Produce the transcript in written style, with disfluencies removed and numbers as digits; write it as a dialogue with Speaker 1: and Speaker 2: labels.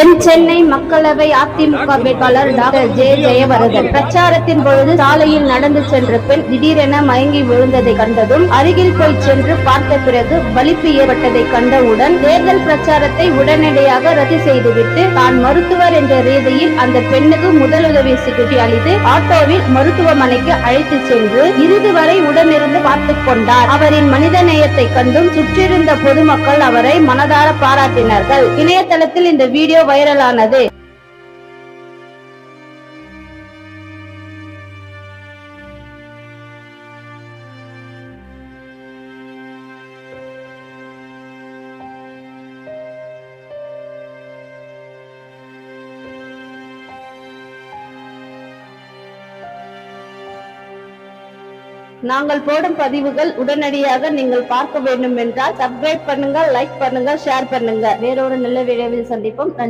Speaker 1: தென் சென்னை மக்களவை அதிமுக வேட்பாளர் doctor J Jayewardene பிரச்சாரத்தின் பொழுது சாலையில் நடந்து சென்ற பெண் திடீரென மயங்கி விழுந்ததை கண்டதும் அருகில் போய் சென்று பார்த்த பிறகு வலிப்பு ஏற்பட்டதை கண்டவுடன் தேர்தல் பிரச்சாரத்தை உடனடியாக ரத்து செய்துவிட்டு தான் மருத்துவர் என்ற ரீதியில் அந்த பெண்ணுக்கு முதலுதவி சிகிச்சை அளித்து ஆட்டோவில் மருத்துவமனைக்கு அழைத்து சென்று இறுதி வரை உடனிருந்து பார்த்துக் கொண்டார். அவரின் மனித நேயத்தை கண்டும் சுற்றியிருந்த பொதுமக்கள் அவரை மனதார பாராட்டினார்கள். இணையதளத்தில் இந்த வீடியோ வைரலானது. நாங்கள் போடும் பதிவுகள் உடனடியாக நீங்கள் பார்க்க வேண்டும் என்றால் சப்ஸ்கிரைப் பண்ணுங்க, லைக் பண்ணுங்க, ஷேர் பண்ணுங்க. வேறொரு நல்ல வீடியோவில் சந்திப்போம். நன்றி.